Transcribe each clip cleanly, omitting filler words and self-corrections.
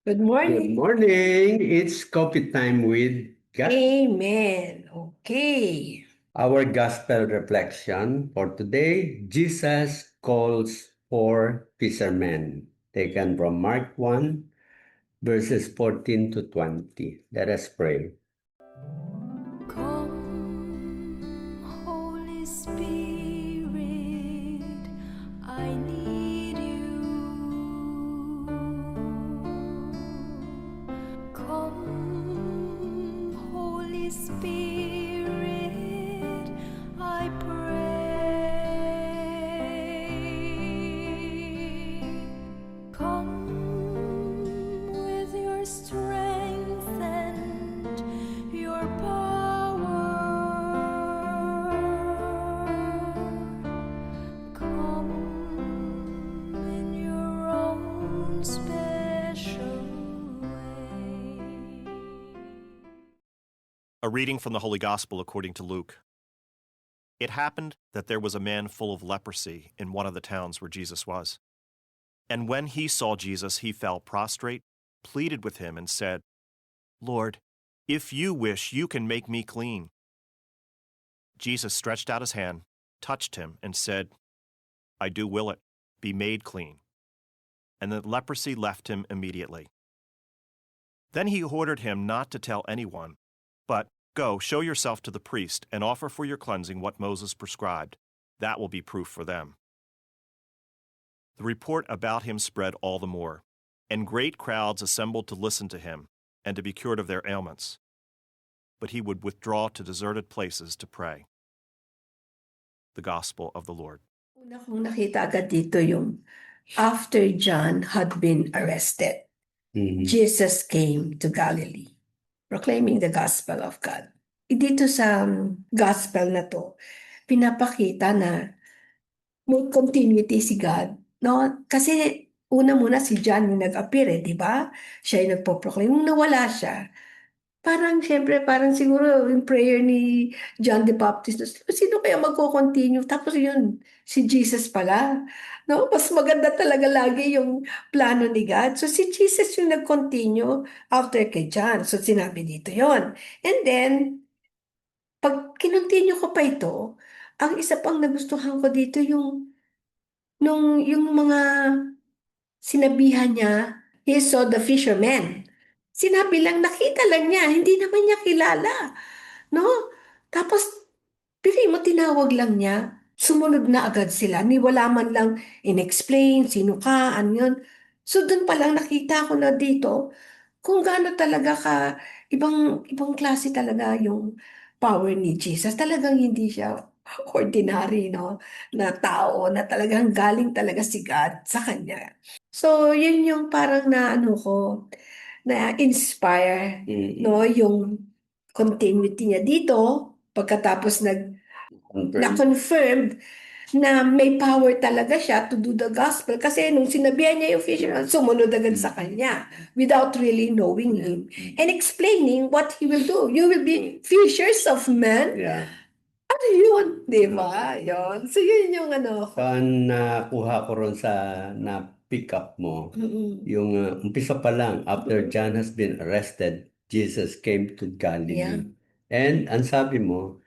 Good Good morning. morning. It's coffee time with God. Amen. Okay. Our gospel reflection for today, Jesus calls for fishermen, taken from Mark 1, verses 14 to 20. Let us pray. Come, Holy Spirit, I need you. Come, Holy Spirit, I pray. Come with your strength and your power. Come in your own special way. A reading from the Holy Gospel according to Luke. It happened that there was a man full of leprosy in one of the towns where Jesus was. And when he saw Jesus, he fell prostrate, pleaded with him, and said, "Lord, if you wish, you can make me clean." Jesus stretched out his hand, touched him, and said, "I do will it. Be made clean." And the leprosy left him immediately. Then he ordered him not to tell anyone, but, "Go, show yourself to the priest, and offer for your cleansing what Moses prescribed. That will be proof for them." The report about him spread all the more, and great crowds assembled to listen to him and to be cured of their ailments. But he would withdraw to deserted places to pray. The Gospel of the Lord. Una kong nakita agad dito yung after John had been arrested, Jesus came to Galilee, proclaiming the gospel of God. Dito sa gospel na to, pinapakita na may continuity si God, no? Kasi una muna si John yung nag-appear, di ba? Siya yung nagpo-proclaim. Nung nawala siya, parang siyempre, parang siguro yung prayer ni John the Baptist, sino kaya magko-continue? Tapos yun, si Jesus pala. No? Mas maganda talaga lagi yung plano ni God. So si Jesus yung nag-continue after kay John. So sinabi dito yon. And then, pag kinontinue ko pa ito, ang isa pang nagustuhan ko dito yung mga sinabihan niya, he saw the fishermen. Sinabi lang, nakita lang niya, hindi naman niya kilala. No? Tapos, pili mo, tinawag lang niya. Sumunod na agad sila. Ni wala man lang in-explain, sino ka, ano yun. So, dun pa lang nakita ko na dito kung gaano talaga ka, ibang klase talaga yung power ni Jesus. Talagang hindi siya ordinary, no? Na tao, na talagang galing talaga si God sa kanya. So, yun yung parang na ano ko, na-inspire, no? Yung continuity niya dito, pagkatapos na-confirmed na may power talaga siya to do the gospel. Kasi nung sinabihan niya yung fisherman, sumunod agad sa kanya without really knowing him and explaining what he will do. You will be fishers of men. Yeah. Ano yun? Di ba? Yun. So, yun yung ano. So, ang nakuha ko ron sa na-pick up mo, yung umpisa pa lang, after John has been arrested, Jesus came to Galilee. Yeah. And ang sabi mo,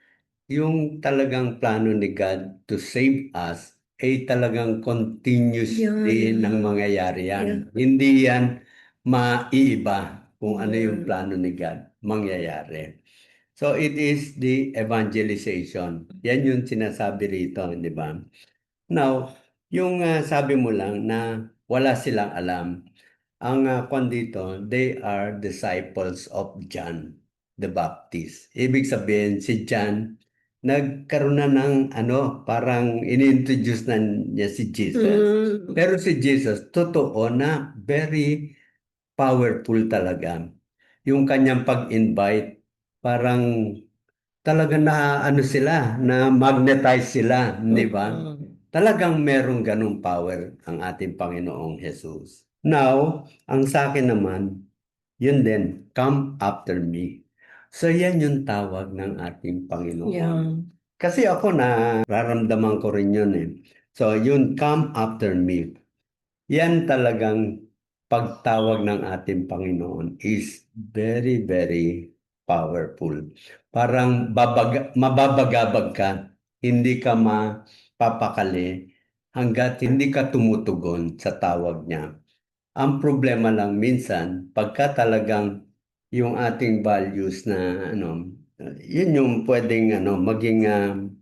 yung talagang plano ni God to save us ay talagang continuous din ang mangyayari yan. Hindi yan maiiba kung ano yung plano ni God mangyayari. So it is the evangelization. Yan yung sinasabi rito, di ba? Now, yung sabi mo lang na wala silang alam. Ang kwan dito, they are disciples of John the Baptist. Ibig sabihin, si John, nagkaroon na ng ano, parang inintroduce na niya si Jesus. Pero si Jesus, totoo na very powerful talaga. Yung kanyang pag-invite, parang talaga na ano sila, na magnetize sila, di ba? Talagang merong ganung power ang ating Panginoong Jesus. Now, ang sa akin naman, yun din, come after me. So yan yung tawag ng ating Panginoon. Yeah. Kasi ako na nararamdaman ko rin yun eh. So yun, come after me. Yan talagang pagtawag ng ating Panginoon is very, very powerful. Parang mababagabag ka, hindi ka mapapakali hanggat hindi ka tumutugon sa tawag niya. Ang problema lang minsan, pagka talagang yung ating values na yun yung pwedeng maging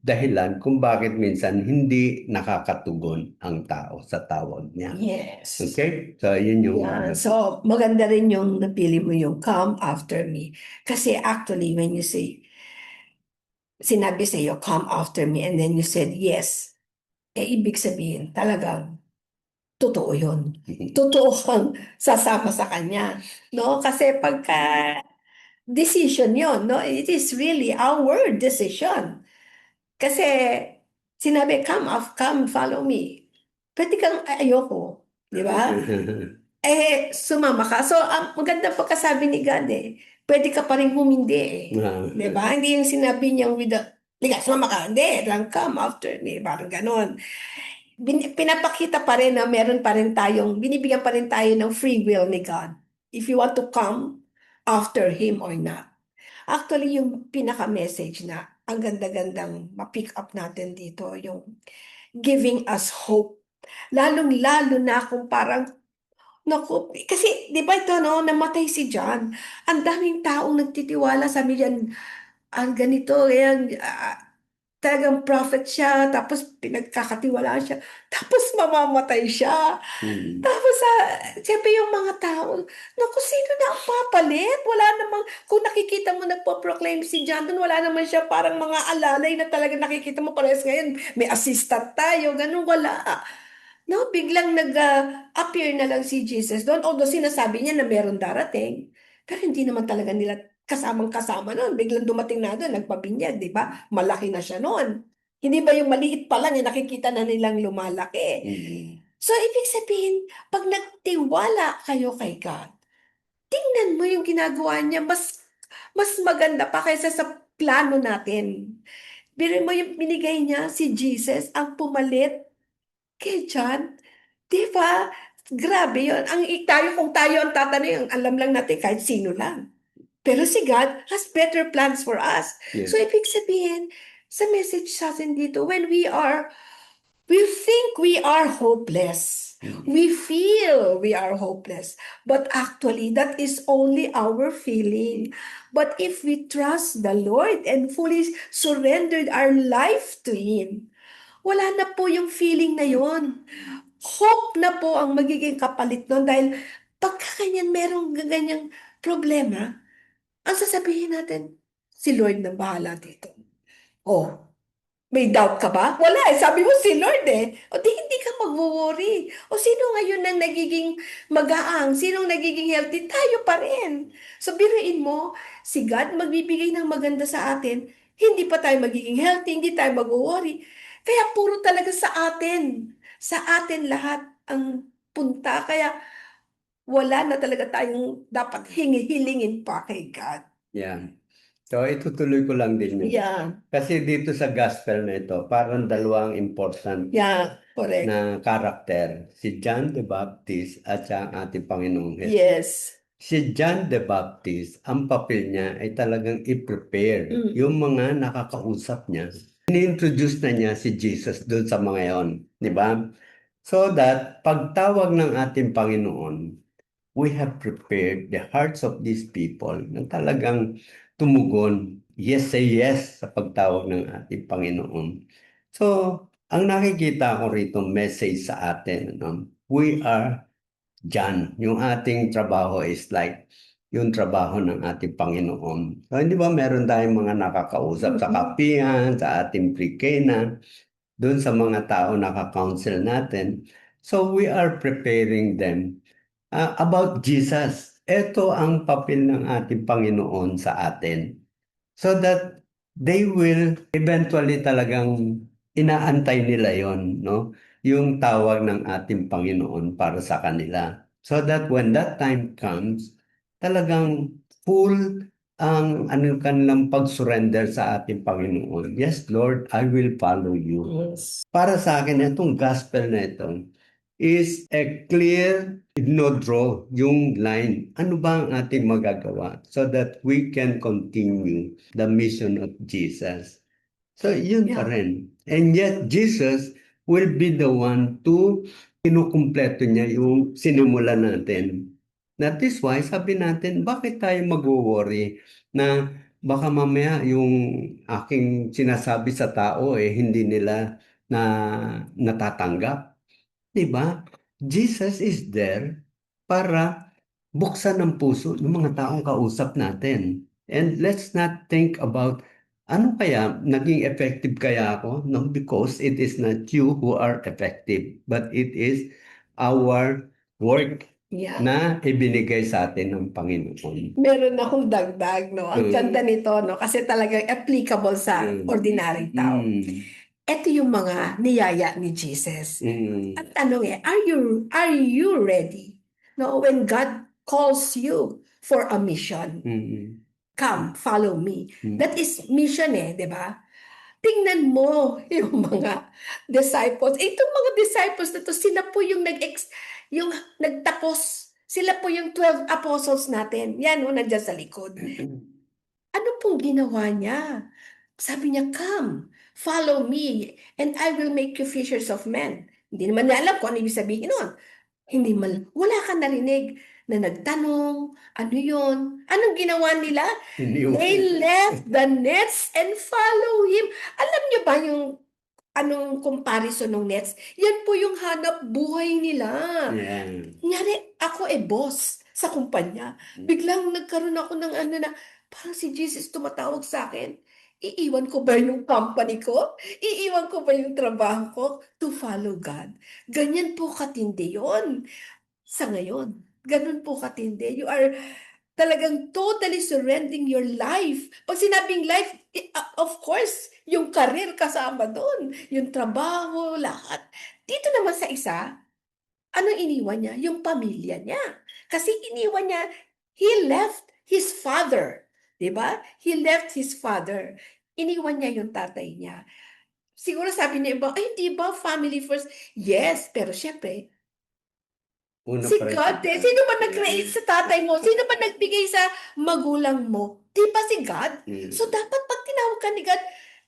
dahilan kung bakit minsan hindi nakakatugon ang tao sa tawag niya. Yes. Okay? So, yun yung Yeah. So, maganda rin yung napili mo yung come after me. Kasi actually, when you say, sinabi sa'yo, come after me, and then you said yes, ibig sabihin, talagang totoo yun. Totoo kang sasama sa kanya. No? Kasi pagka decision yun, no? It is really our decision. Kasi sinabi, come, follow me. Pwede kang ayoko. Di ba? Sumama ka. So, ang maganda pagkasabi ni God pwede ka pa rin humindi Di ba? Hindi yung sinabi niyang liga, sumama ka. Hindi, lang come after me. Parang ganon. Pinapakita pa rin na meron pa rin binibigyan pa rin tayo ng free will ni God. If you want to come after Him or not. Actually, yung pinaka-message na ang ganda-gandang ma-pick up natin dito, yung giving us hope. Lalong-lalo na kung parang naku, kasi di ba ito namatay si John. Ang daming taong nagtitiwala sa diyan, ang ganito, yan, talagang prophet siya, tapos pinagkakatiwalaan siya, tapos mamamatay siya. Tapos siyempre yung mga tao, naku, sino na ang papalit? Wala namang, kung nakikita mo nagpo-proclaim si John doon, wala naman siya parang mga alalay na talaga nakikita mo parehas ngayon, may assistant tayo, ganun, wala. No, biglang nag-appear na lang si Jesus doon. Although sinasabi niya na meron darating, pero hindi naman talaga nila kasamang-kasama noon. Biglang dumating na doon, nagpabinyag, di ba? Malaki na siya noon. Hindi ba yung maliit pa lang, nakikita na nilang lumalaki? So, ibig sabihin, pag nagtiwala kayo kay God, tingnan mo yung ginagawa niya, mas maganda pa kaysa sa plano natin. Biro mo yung binigay niya, si Jesus, ang pumalit kay John, di ba? Grabe yun. Kung tayo ang tatanungin, alam lang natin kahit sino lang. Pero si God has better plans for us. Yes. So, ibig sabihin, sa message sa atin dito, when we think we are hopeless. We feel we are hopeless. But actually, that is only our feeling. But if we trust the Lord and fully surrendered our life to Him, wala na po yung feeling na yon. Hope na po ang magiging kapalit nun dahil pagka ganyan merong ganyang problema, ang sasabihin natin, si Lord na bahala dito. Oh, may doubt ka ba? Wala sabi mo si Lord O di hindi ka mag-worry. O sino ngayon ang nagiging magaang? Sinong nagiging healthy? Tayo pa rin. So biruin mo, si God magbibigay ng maganda sa atin, hindi pa tayo magiging healthy, hindi tayo mag-worry. Kaya puro talaga sa atin lahat ang punta. Kaya wala na talaga tayong dapat hilingin pa kay God. Yeah. So, itutuloy ko lang din yun. Yeah. Kasi dito sa gospel na ito, parang dalawang important Correct. na karakter. Si John the Baptist at ang ating Panginoong Jesus. Yes. Si John the Baptist, ang papel niya ay talagang i-prepare yung mga nakakausap niya. Ini-introduce na niya si Jesus doon sa mga yon, di ba? So that pagtawag ng ating Panginoon, we have prepared the hearts of these people na talagang tumugon, say yes sa pagtawag ng ating Panginoon. So, ang nakikita ko rito message sa atin, we are John. Yung ating trabaho is like yung trabaho ng ating Panginoon. So, hindi ba meron tayong mga nakakausap sa kapihan, sa ating pre-K doon sa mga tao nakaka-counsel natin. So, we are preparing them about Jesus. Ito ang papel ng ating Panginoon sa atin. So that they will eventually talagang inaantay nila yon, no? Yung tawag ng ating Panginoon para sa kanila. So that when that time comes, talagang full ang kanilang pag-surrender sa ating Panginoon. Yes, Lord, I will follow you. Yes. Para sa akin, itong gospel na ito is a clear draw yung line. Ano ba ang ating magagawa so that we can continue the mission of Jesus? So, yun pa Yeah. rin. And yet, Jesus will be the one to kinukumpleto niya yung sinimulan natin. That is why, sabi natin, bakit tayo mag-worry na baka mamaya yung aking sinasabi sa tao hindi nila natatanggap. Diba? Jesus is there para buksan ang puso ng mga taong kausap natin. And let's not think about ano kaya, naging effective kaya ako? No, because it is not you who are effective, but it is our work Yeah. na ibinigay sa atin ng Panginoon. Meron akong dagdag, no? Ang ganda nito, no? Kasi talagang applicable sa ordinary tao. Ito yung mga niyaya ni Jesus. At tanong are you ready? No, when God calls you for a mission, come, follow me. That is mission di ba? Tingnan mo yung mga disciples. Itong mga disciples na to, sila po yung yung nagtapos. Sila po yung 12 apostles natin. Yan, nandiyan sa likod. Ano pong ginawa niya? Sabi niya, come, follow me, and I will make you fishers of men. Hindi naman niya alam kung ano ibig sabihin nun. Wala kang narinig na nagtanong, ano yun? Anong ginawa nila? They left the nets and follow him. Alam niyo ba yung anong comparison ng nets? Yan po yung hanap buhay nila. Kunyari, ako boss sa kumpanya. Biglang nagkaroon ako ng parang si Jesus tumatawag sa akin. Iiwan ko ba yung company ko? Iiwan ko ba yung trabaho ko to follow God? Ganyan po katindi yun. Sa ngayon, ganun po katindi. You are talagang totally surrendering your life. Pag sinabing life, of course, yung career kasama doon, yung trabaho, lahat. Dito naman sa isa, anong iniwan niya? Yung pamilya niya. Kasi iniwan niya, he left his father. Diba? He left his father. Iniwan niya yung tatay niya. Siguro sabi niya iba, ay di ba family first? Yes, pero syempre, si God sino ba nag-create sa tatay mo? Sino ba nagbigay sa magulang mo? Di ba si God? So dapat pag tinawag ka ni God,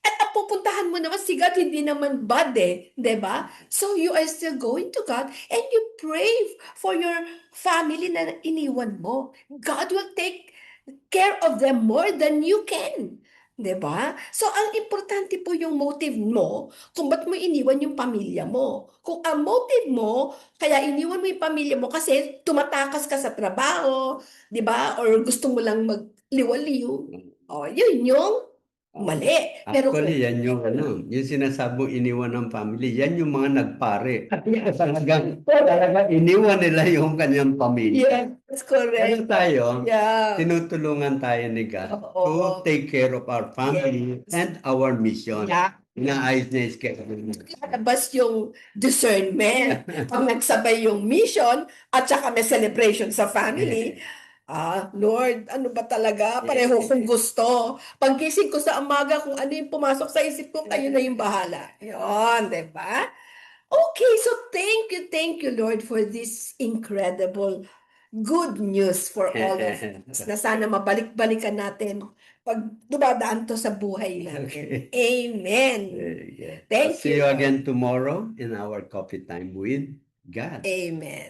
at pupuntahan mo naman si God, hindi naman bad di ba? So you are still going to God and you pray for your family na iniwan mo. God will take care of them more than you can. Diba? So, ang importante po yung motive mo kung ba't mo iniwan yung pamilya mo. Kung ang motive mo, kaya iniwan mo yung pamilya mo kasi tumatakas ka sa trabaho, diba? Or gusto mo lang magliwaliw. Yun yung mali. Pero Actually, yan yung yung sinasabong iniwan ng family, yan yung mga nagpare. At talaga iniwan nila yung kanyang pamilya. yes, that's correct. Pero tayo, Yeah. tinutulungan tayo ni God to take care of our family and our mission. Yeah. Inaayos niya yung schedule. Labas yung discernment. Pag nagsabay yung mission at saka may celebration sa family, Lord, ano ba talaga? Pareho kong gusto. Paggising ko sa umaga, kung ano yung pumasok sa isip ko, kayo na yung bahala. Yun, di ba? Okay, so thank you, Lord, for this incredible good news for all of us na sana mabalik-balikan natin pag dumadaan to sa buhay natin. Amen. Thank See you, you Lord. again tomorrow in our coffee time with God. Amen.